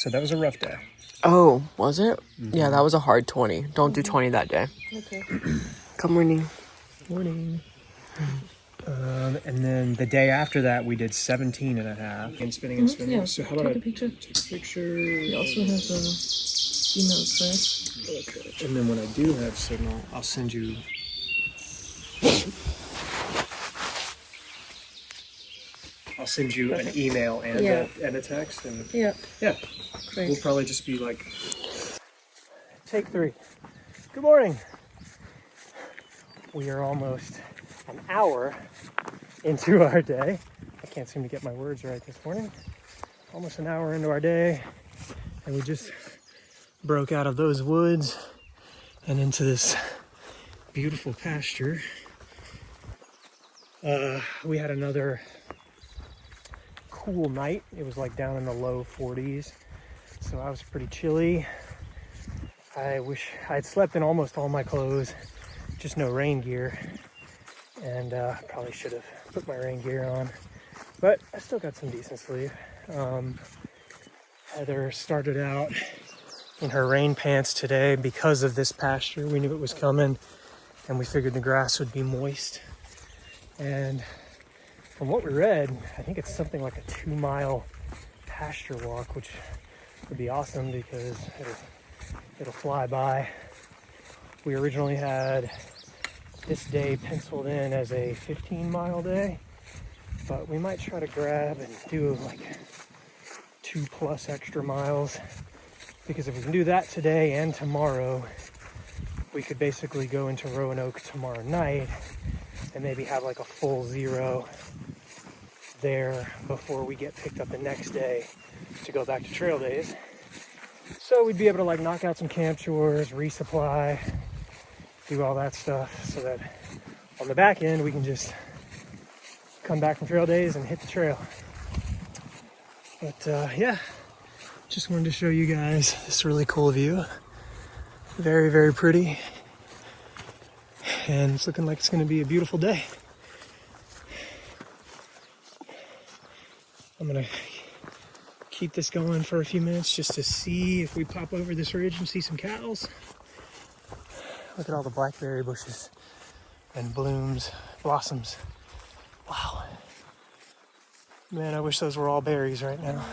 So that was a rough day. Oh, was it? Yeah, that was a hard 20. Don't do 20 that day. Okay. Good morning. Morning. And then the day after that, we did 17 and a half. And spinning and spinning. Yeah. So how about Take a picture. take a picture? We also have the email address. Okay. And then when I do have signal, I'll send you. I'll send you an email and, and a text. And Yeah. Yeah. Great. We'll probably just be like, take 3. Good morning. We are almost an hour into our day. I can't seem to get my words right this morning. Almost an hour into our day. And we just broke out of those woods and into this beautiful pasture. We had another cool night. It was like down in the low 40s. So I was pretty chilly. I wish I'd slept in almost all my clothes, just no rain gear. And probably should have put my rain gear on, but I still got some decent sleep. Heather started out in her rain pants today because of this pasture. We knew it was coming and we figured the grass would be moist. And from what we read, I think it's something like a 2-mile pasture walk, which would be awesome because it'll fly by. We originally had this day penciled in as a 15-mile day, but we might try to grab and do like 2+ extra miles, because if we can do that today and tomorrow, we could basically go into Roanoke tomorrow night and maybe have like a full 0 there before we get picked up the next day to go back to trail days. So we'd be able to like knock out some camp chores, resupply, do all that stuff, so that on the back end we can just come back from trail days and hit the trail. But yeah, just wanted to show you guys this really cool view. Very, very pretty. And it's looking like it's going to be a beautiful day. I'm going to keep this going for a few minutes just to see if we pop over this ridge and see some cows. Look at all the blackberry bushes and blossoms. Wow. Man, I wish those were all berries right now.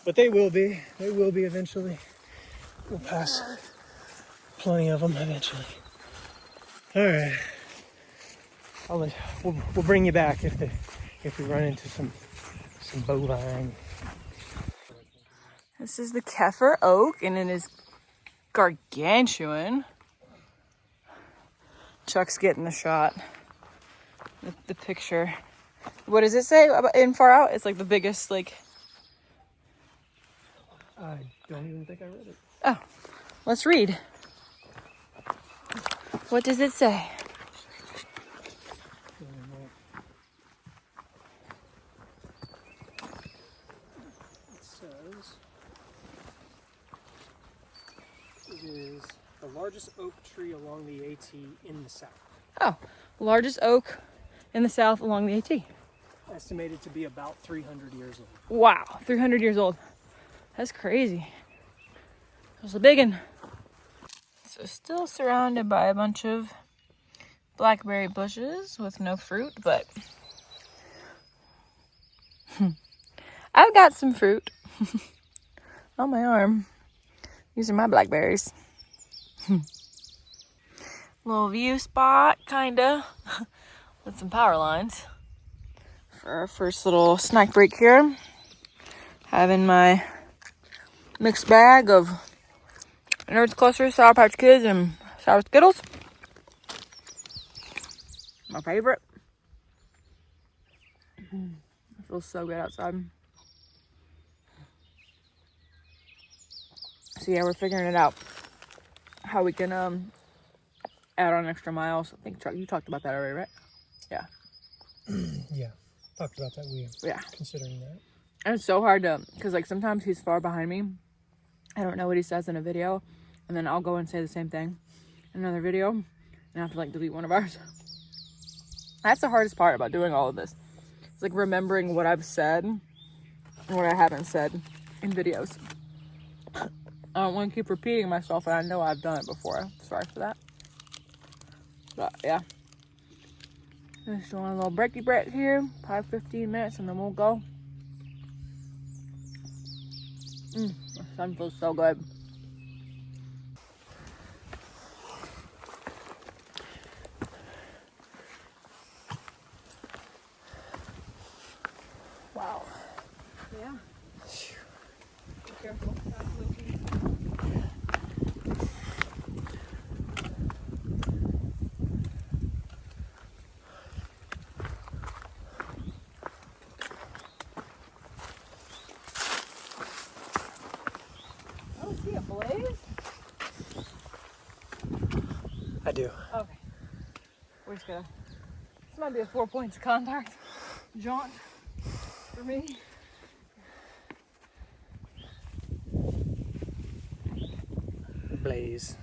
But they will be. They will be eventually. We'll pass plenty of them eventually. All right. We'll bring you back if we run into some bovine. This is the Kefir oak, and it is gargantuan. Chuck's getting the shot. The picture. What does it say about in far out? It's like the biggest, like. I don't even think I read it. Oh, let's read. What does it say? It says it is the largest oak tree along the AT in the South. Oh, largest oak in the South along the AT. Estimated to be about 300 years old. Wow, 300 years old. That's crazy. It was a big one. So still surrounded by a bunch of blackberry bushes with no fruit, but I've got some fruit on my arm. These are my blackberries. Little view spot, kinda, with some power lines. For our first little snack break here, having my mixed bag of Nerds Clusters, Sour Patch Kids, and Sour Skittles. My favorite. It feels so good outside. So yeah, we're figuring it out. How we can add on extra miles. I think Chuck, you talked about that already, right? Yeah. Yeah, talked about that. Considering that. And it's so hard to, because like sometimes he's far behind me. I don't know what he says in a video, and then I'll go and say the same thing in another video, and I have to like delete one of ours. That's the hardest part about doing all of this. It's like remembering what I've said and what I haven't said in videos. I don't want to keep repeating myself, and I know I've done it before. Sorry for that. But yeah. Just doing a little breaky break here. 5-15 minutes, and then we'll go. The sun feels so good. Wow. Yeah. Be careful. Oh, see a blaze? I do. Okay. We're just gonna. This might be a 4 points of contact jaunt for me. Blaze.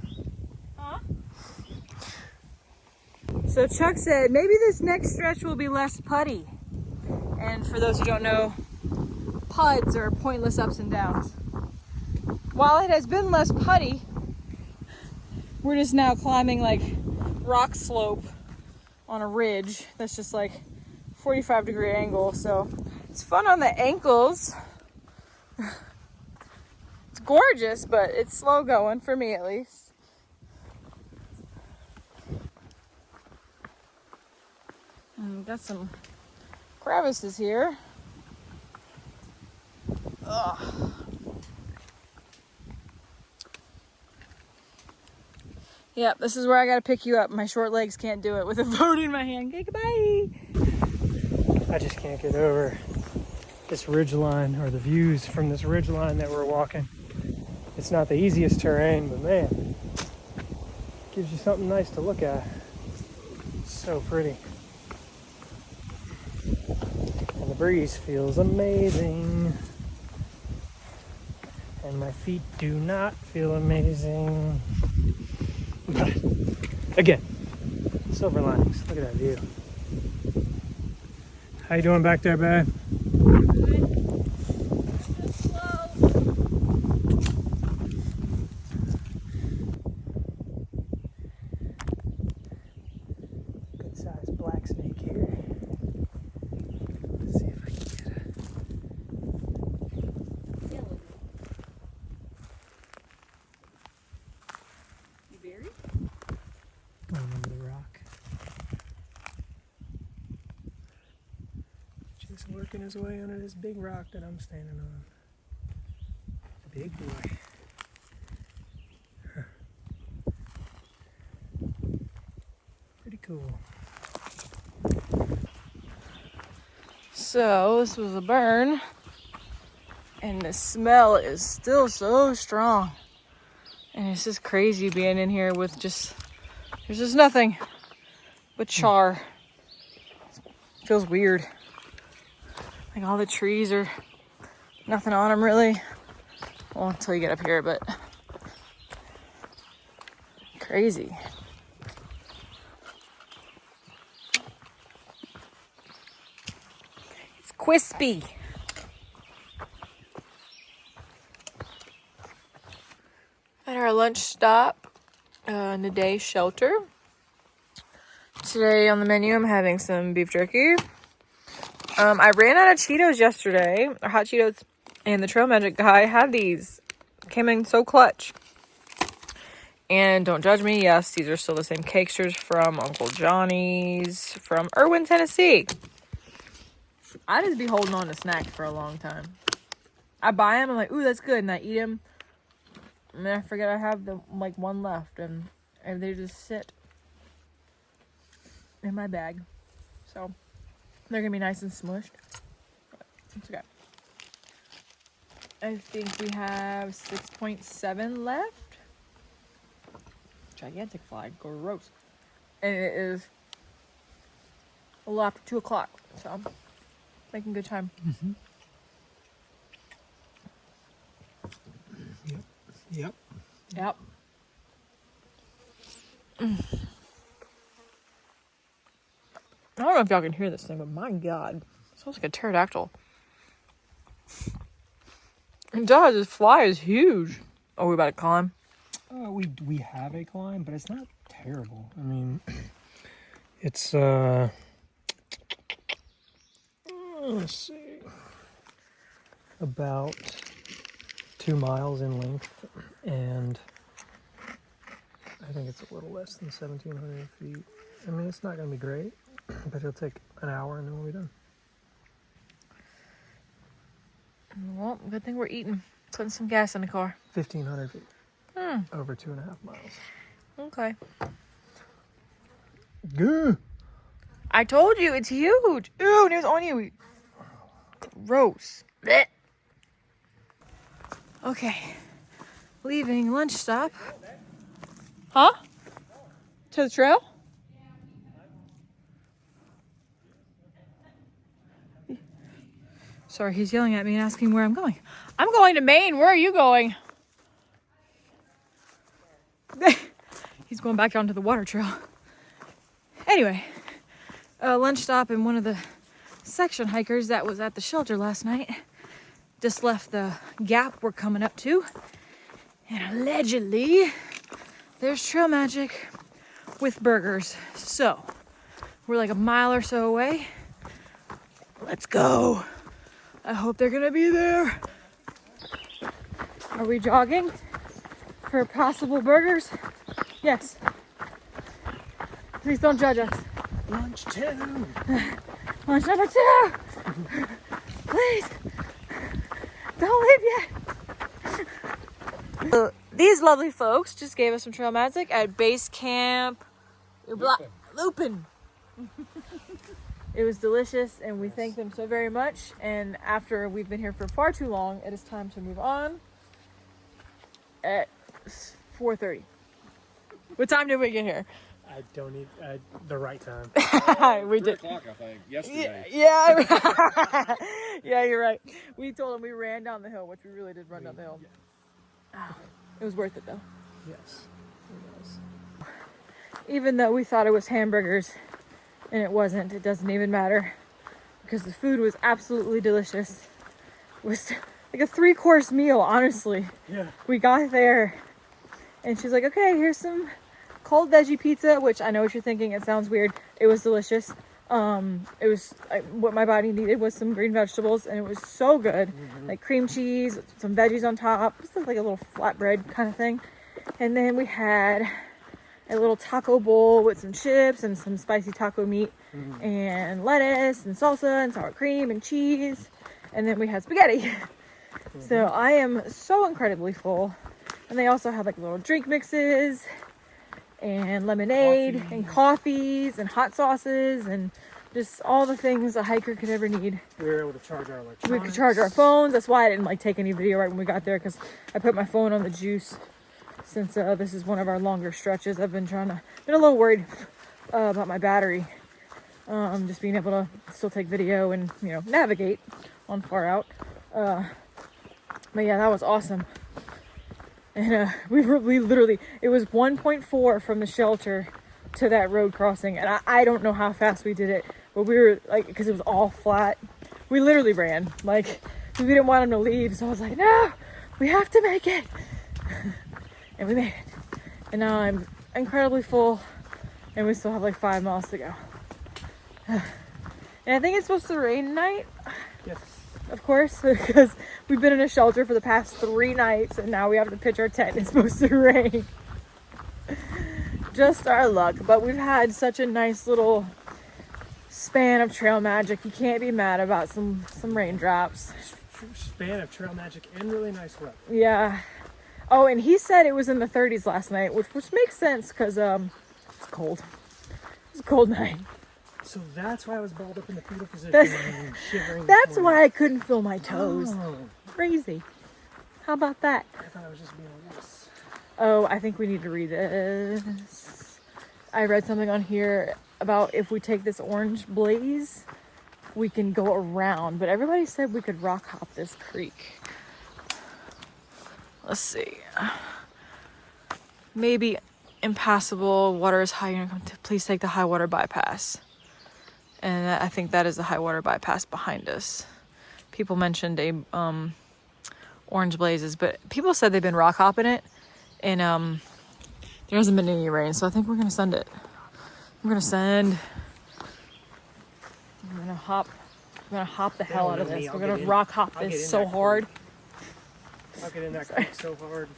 Huh? So Chuck said maybe this next stretch will be less putty. And for those who don't know, PUDs are pointless ups and downs. While it has been less putty, we're just now climbing like rock slope on a ridge that's just like 45-degree angle. So it's fun on the ankles. It's gorgeous, but it's slow going for me at least. And got some crevices here. Ugh. Yep, this is where I gotta pick you up. My short legs can't do it with a phone in my hand. Okay, goodbye. I just can't get over this ridge line, or the views from this ridge line that we're walking. It's not the easiest terrain, but man, it gives you something nice to look at. It's so pretty. And the breeze feels amazing. And my feet do not feel amazing. But again, silver linings. Look at that view. How you doing back there, babe? Good sized black snake here. Let's see if I can get it. You buried? Going under the rock. Just working his way under this big rock that I'm standing on. Big boy. Huh. Pretty cool. So this was a burn, and the smell is still so strong. And it's just crazy being in here with there's just nothing but char. It feels weird. Like all the trees are nothing on them really. Well, until you get up here, but crazy. It's crispy. At our lunch stop in the day shelter. Today on the menu, I'm having some beef jerky. I ran out of Cheetos yesterday, or hot Cheetos, and the Trail Magic guy had these. Came in so clutch. And don't judge me, yes, these are still the same cakesters from Uncle Johnny's from Irwin, Tennessee. I just be holding on to snacks for a long time. I buy them, I'm like, ooh, that's good, and I eat them. And then I forget I have one left, and they just sit in my bag. So they're gonna be nice and smushed. It's okay. I think we have 6.7 left. Gigantic fly, gross. And it is a little after 2 o'clock, so I'm making good time. Mm-hmm. Yep. Yep. I don't know if y'all can hear this thing, but my God, it sounds like a pterodactyl. It does. This fly is huge. Oh, we about to climb? We have a climb, but it's not terrible. I mean, it's let's see, about 2 miles in length, and I think it's a little less than 1,700 feet. I mean, it's not going to be great, but it'll take an hour and then we'll be done. Well, good thing we're eating. Putting some gas in the car. 1,500 feet. Over 2.5 miles. Okay. Good. I told you, it's huge. Ew, and it was on you. Gross. Blech. Okay. Leaving lunch stop. Huh? To the trail? Sorry, he's yelling at me and asking where I'm going. I'm going to Maine. Where are you going? He's going back down to the water trail. Anyway, lunch stop, and one of the section hikers that was at the shelter last night just left the gap we're coming up to. And allegedly, there's Trail Magic with burgers. So, we're like a mile or so away. Let's go. I hope they're gonna be there. Are we jogging for possible burgers? Yes. Please don't judge us. Lunch 2. Lunch number 2. Please. Don't leave yet. These lovely folks just gave us some trail magic at base camp. Lupin. It was delicious, and we thank them so very much. And after we've been here for far too long, it is time to move on at 4:30. What time did we get here? I don't need the right time. We did. 3 o'clock, I think, yesterday. Yeah. Yeah, you're right. We told them we ran down the hill, which we really did run down the hill. It was worth it, though. Yes, it was. Even though we thought it was hamburgers, and it wasn't, it doesn't even matter, because the food was absolutely delicious. It was like a 3-course meal, honestly. Yeah. We Got there, and she's like, okay, here's some cold veggie pizza, which I know what you're thinking, it sounds weird. It was delicious. It was what my body needed was some green vegetables, and it was so good. Like cream cheese, some veggies on top, just like a little flatbread kind of thing. And then we had a little taco bowl with some chips and some spicy taco meat and lettuce and salsa and sour cream and cheese. And then we had spaghetti. So I am so incredibly full. And they also had like little drink mixes and lemonade and coffees and hot sauces and just all the things a hiker could ever need. We were able to charge our electronics. We could charge our phones. That's why I didn't like take any video right when we got there, because I put my phone on the juice. Since this is one of our longer stretches, I've been a little worried about my battery. Just being able to still take video and, navigate on far out. But yeah, that was awesome. And we literally, it was 1.4 from the shelter to that road crossing. And I don't know how fast we did it, but we were like, because it was all flat, we literally ran. Like, we didn't want him to leave. So I was like, no, we have to make it. And we made it. And now I'm incredibly full, and we still have like 5 miles to go. And I think it's supposed to rain tonight. Yes. Of course, because we've been in a shelter for the past 3 nights, and now we have to pitch our tent. It's supposed to rain. Just our luck. But we've had such a nice little span of trail magic. You can't be mad about some raindrops. Span of trail magic and really nice weather. Yeah. Oh, and he said it was in the 30s last night, which makes sense because it's cold. It's a cold night. So that's why I was balled up in the fetal position That's, and shivering. that's why I couldn't feel my toes. Oh, Crazy. How about that? I thought I was just being a wuss. Oh, I think we need to read this. I read something on here about if we take this orange blaze, we can go around. But everybody said we could rock hop this creek. Let's see. Maybe impassable. Water is high. Please take the high water bypass. And I think that is the high water bypass behind us. People mentioned a orange blazes, but people said they've been rock hopping it, and there hasn't been any rain, so I think we're gonna send it. We're gonna hop the hell out of this. We're gonna rock hop this so hard. I'll get in that creek so hard.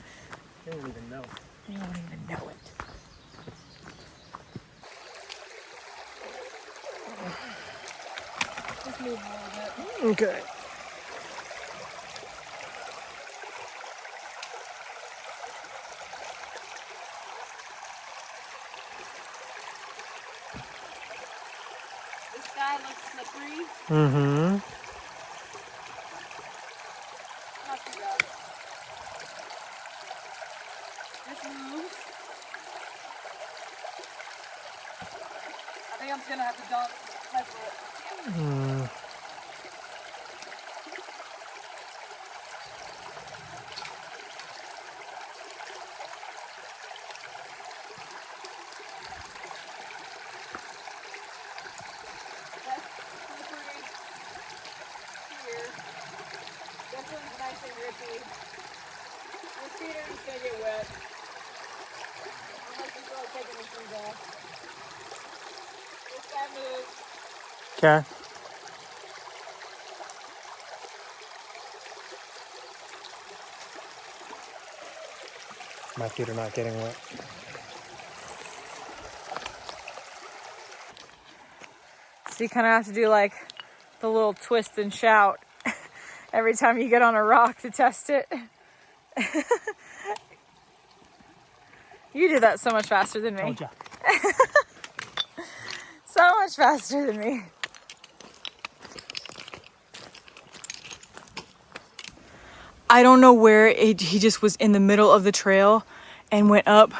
They don't even know. They don't even know it. Just move a little bit. Okay. This guy looks slippery. Mm-hmm. Not too bad. This moves. I think I'm just gonna have to dunk my foot. That's slippery here. This one's nice and grippy. Your feet are just gonna get wet. Unless you feel like taking the shoes off. This guy moves. Okay. My feet are not getting wet. So you kind of have to do like the little twist and shout every time you get on a rock to test it. You do that so much faster than me. Told ya. So much faster than me. I don't know where he just was in the middle of the trail and went up,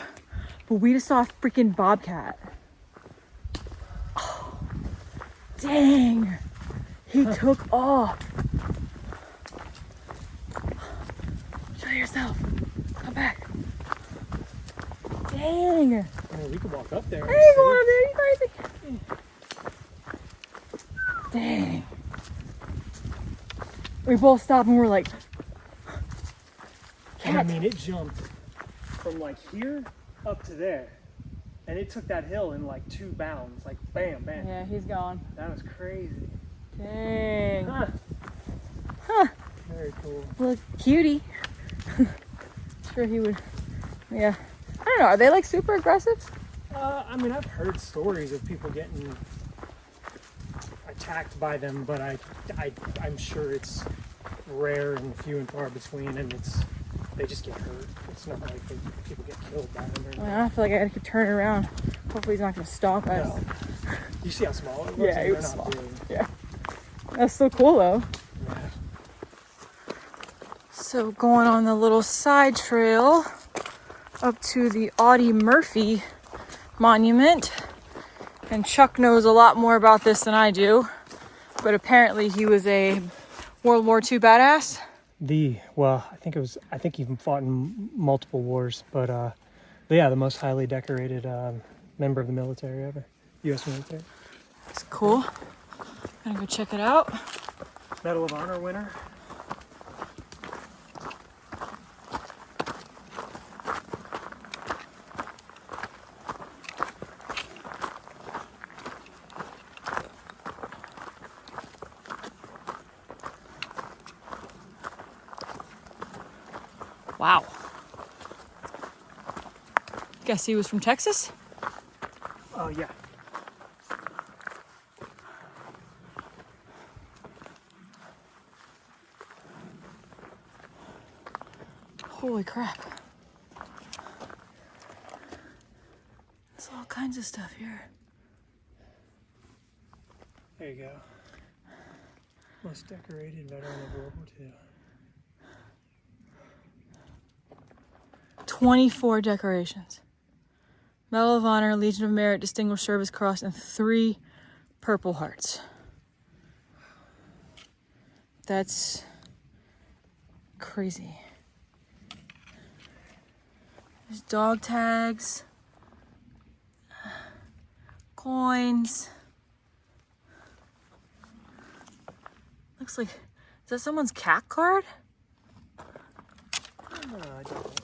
but we just saw a freaking bobcat. Oh, dang. He took off. Show yourself. Come back. Dang. I mean, we could walk up there. Hey, go on there, you crazy. Dang. We both stopped and we're like, And I mean, it jumped from like here up to there. And it took that hill in like 2 bounds. Like, bam, bam. yeah, he's gone. That was crazy. Dang. Huh. Huh. Very cool. Look, cutie. Sure he would, yeah. I don't know, are they like super aggressive? I mean, I've heard stories of people getting attacked by them, but I'm sure it's rare and few and far between, and they just get hurt. It's not like people get killed by them or anything. I feel like I gotta keep turning around. Hopefully he's not gonna stalk us. No. You see how small it was? Yeah, And it they're was not small. big. Yeah. That's so cool though. Yeah. So going on the little side trail up to the Audie Murphy monument. And Chuck knows a lot more about this than I do. But apparently he was a World War II badass. Well, I think he even fought in multiple wars, but yeah, the most highly decorated member of the military ever, U.S. military. It's cool. Gonna go check it out. Medal of Honor winner. Wow. Guess he was from Texas? Oh yeah. Holy crap. There's all kinds of stuff here. There you go. Most decorated veteran of World War II. 24 decorations. Medal of Honor, Legion of Merit, Distinguished Service Cross, and 3 Purple Hearts. That's crazy. There's dog tags, coins. Looks like, is that someone's cat card? I don't.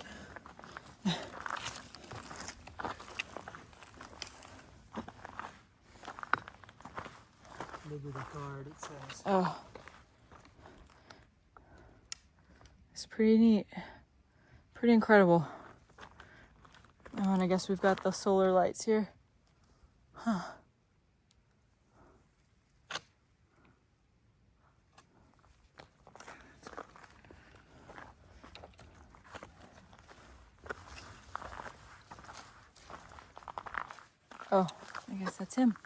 Liberty card, it says. Oh. It's pretty neat. Pretty incredible. Oh, and I guess we've got the solar lights here. Huh. Oh, I guess that's him.